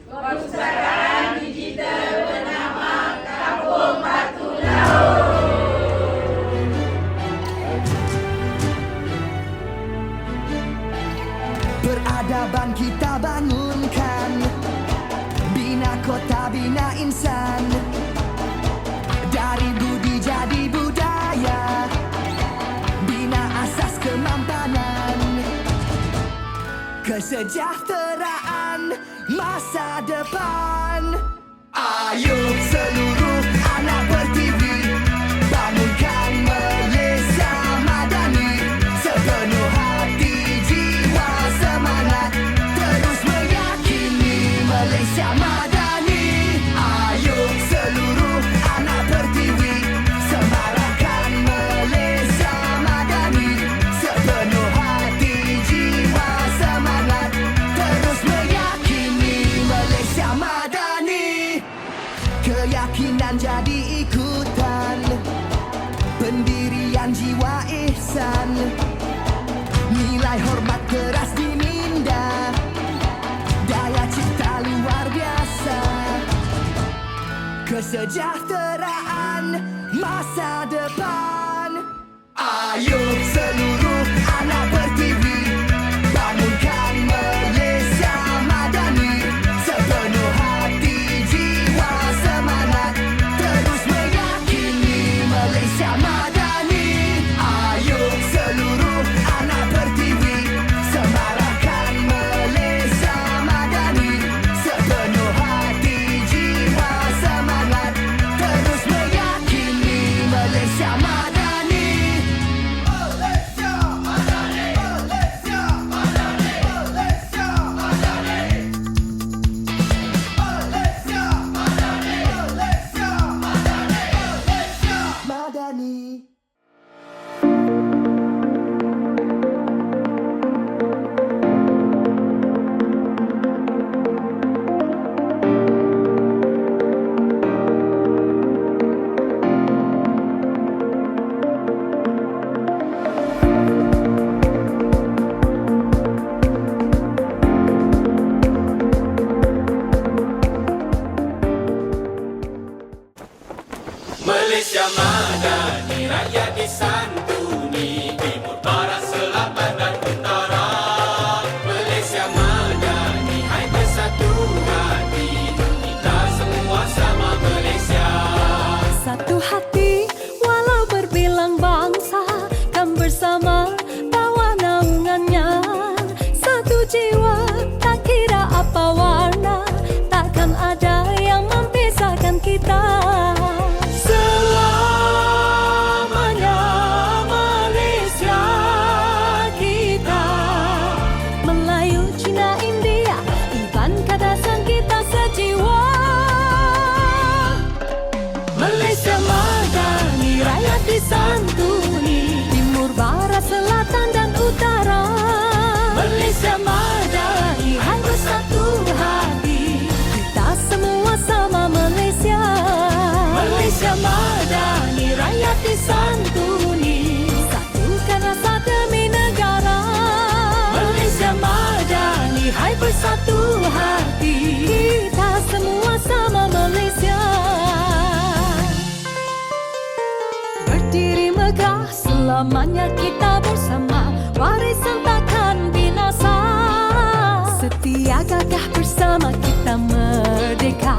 Perpustakaan digital bernama Kampung Batu Laut. Peradaban kita bangunkan, bina kota, bina insan. Dari budi jadi budaya, bina asas kemampanan, kesejahteraan masa depan. Ayo seluruh anak ber-TV, bangunkan Malaysia Madani. Sepenuh hati, jiwa, semangat, terus meyakini Malaysia Madani. Ayo seluruh anak ber-TV, semarakkan Malaysia Madani. Sepenuh hati, jiwa, semangat, terus meyakini Malaysia Madani. Keyakinan jadi ikutan, pendirian jiwa ihsan, nilai hormat keras diminda, daya cipta luar biasa, kesejahteraan masa depan. Ayo seluruh anak ber-TV, bangunkan Malaysia Madani. Sepenuh hati, jiwa, semangat, terus meyakini Malaysia Madani. Ayo seluruh anak ber-TV, semarakkan Malaysia Madani. Sepenuh hati, jiwa, semangat, terus meyakini Malaysia Madani. Malaysia Madani, Malaysia Madani, Malaysia Madani, Malaysia Madani, Malaysia Madani, Malaysia Madani. Malaysia Madani, rakyat disantuni, timur, barat, selatan dan utara. Malaysia Madani, hai bersatu hati, kita semua sama Malaysia. Satu hati walau berbilang bangsa, kan bersama bawa naungannya. Satu jiwa tak kira apa warna, takkan ada yang memisahkan kita. Selamanya Malaysia kita, Melayu, Cina, India, Iban, Kadasan kita sejiwa. Malaysia Madani, rakyat disantuni, timur, barat, selatan dan utara. Malaysia Madani, hai bersatu hati, kita semua sama Malaysia. Malaysia Madani, rakyat disantuni, satukan rasa demi negara. Malaysia Madani, hai bersatu hati, kita semua sama Malaysia. Berdiri megah, selamanya kita bersama, warisan takkan binasa. Setia gagah bersama kita merdeka.